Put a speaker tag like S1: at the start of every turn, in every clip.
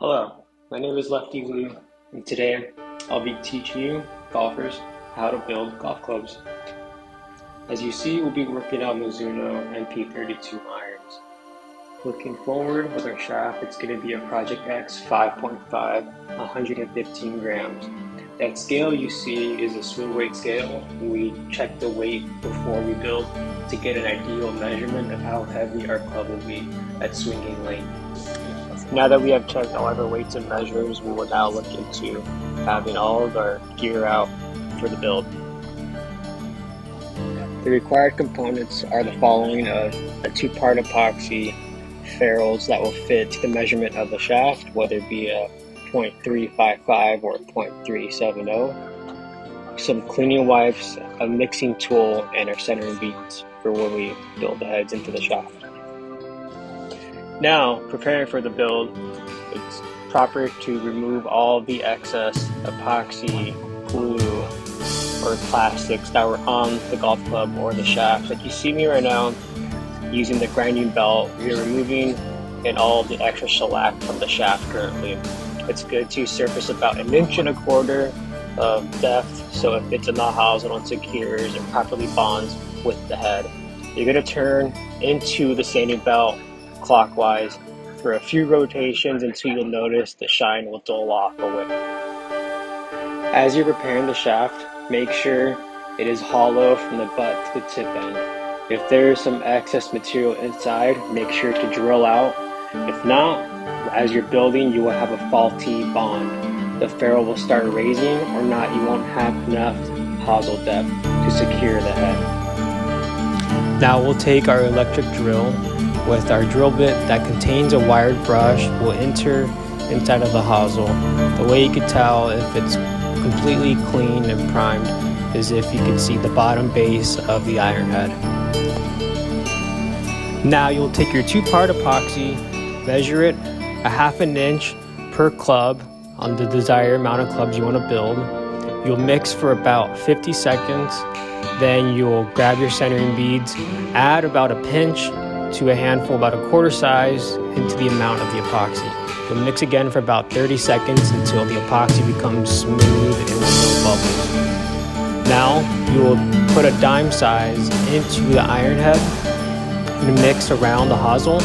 S1: Hello, my name is Lefty, and today I'll be teaching you golfers how to build golf clubs. As you see, we'll be working on Mizuno MP32 irons. Looking forward with our shaft, it's going to be a Project X 5.5, 115 grams. That scale you see is a swing weight scale. We check the weight before we build to get an ideal measurement of how heavy our club will be at swinging length. Now that we have checked all of our weights and measures, we will now look into having all of our gear out for the build. The required components are the following: a two-part epoxy ferrules that will fit to the measurement of the shaft, whether it be a .355 or 0.370, some cleaning wipes, a mixing tool, and our centering beads for when we build the heads into the shaft. Now, preparing for the build, it's proper to remove all the excess epoxy, glue, or plastics that were on the golf club or the shaft. Like you see me right now using the grinding belt, we're removing all the extra shellac from the shaft currently. It's good to surface about 1.25 inches of depth, so if it's in the hosel and secures and properly bonds with the head. You're going to turn into the sanding belt clockwise for a few rotations until you'll notice the shine will dull off away. As you're preparing the shaft, make sure it is hollow from the butt to the tip end. If there is some excess material inside, make sure to drill out. If not, as you're building, you will have a faulty bond. The ferrule will start raising, or not, you won't have enough hosel depth to secure the head. Now we'll take our electric drill with our drill bit that contains a wired brush. Will enter inside of the hosel. The way you can tell if it's completely clean and primed is if you can see the bottom base of the iron head. Now you'll take your two-part epoxy, measure it 1/2 inch per club on the desired amount of clubs you want to build. You'll mix for about 50 seconds. Then you'll grab your centering beads, add about a pinch to a handful about 1/4 size into the amount of the epoxy. You'll mix again for about 30 seconds until the epoxy becomes smooth and with no bubbles. Now you will put a dime size into the iron head and mix around the hosel.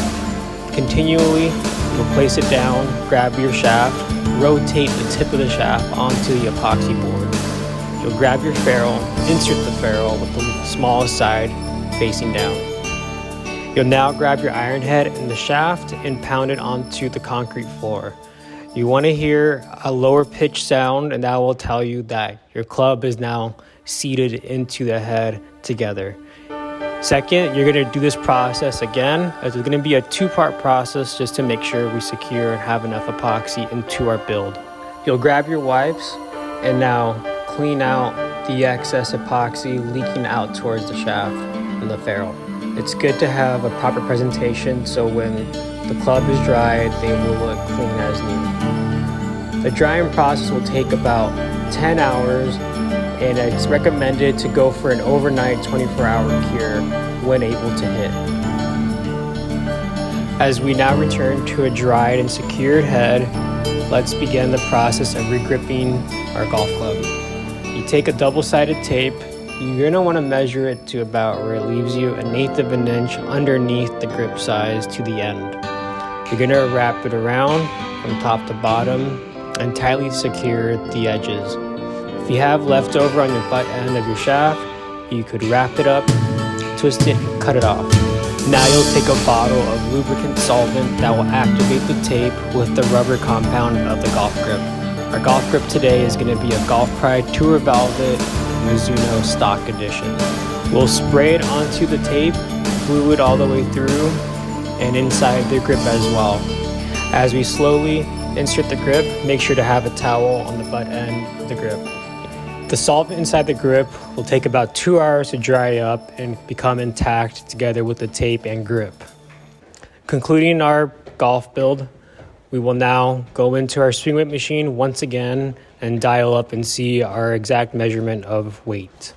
S1: Continually, you'll place it down, grab your shaft, rotate the tip of the shaft onto the epoxy board. You'll grab your ferrule, insert the ferrule with the smallest side facing down. You'll now grab your iron head and the shaft and pound it onto the concrete floor. You want to hear a lower pitch sound, and that will tell you that your club is now seated into the head together. Second, you're going to do this process again, as it's going to be a two-part process just to make sure we secure and have enough epoxy into our build. You'll grab your wipes and now clean out the excess epoxy leaking out towards the shaft and the ferrule. It's good to have a proper presentation so when the club is dried, they will look clean as new. The drying process will take about 10 hours, and it's recommended to go for an overnight 24-hour cure when able to hit. As we now return to a dried and secured head, let's begin the process of regripping our golf club. You take a double-sided tape. You're going to want to measure it to about where it leaves you 1/8 inch underneath the grip size to the end. You're going to wrap it around from top to bottom and tightly secure the edges. If you have leftover on your butt end of your shaft, you could wrap it up, twist it, and cut it off. Now you'll take a bottle of lubricant solvent that will activate the tape with the rubber compound of the golf grip. Our golf grip today is going to be a Golf Pride Tour Velvet Mizuno Stock Edition. We'll spray it onto the tape, glue it all the way through and inside the grip as well. As we slowly insert the grip, make sure to have a towel on the butt end of the grip. The solvent inside the grip will take about 2 hours to dry up and become intact together with the tape and grip. Concluding our golf build, we will now go into our swing weight machine once again and dial up and see our exact measurement of weight.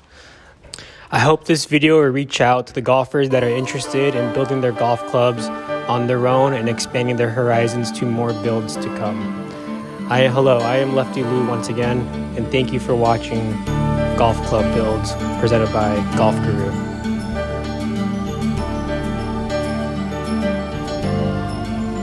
S1: I hope this video will reach out to the golfers that are interested in building their golf clubs on their own and expanding their horizons to more builds to come. Hello, I am Lefty Lou once again, and thank you for watching Golf Club Builds presented by Golf Guru.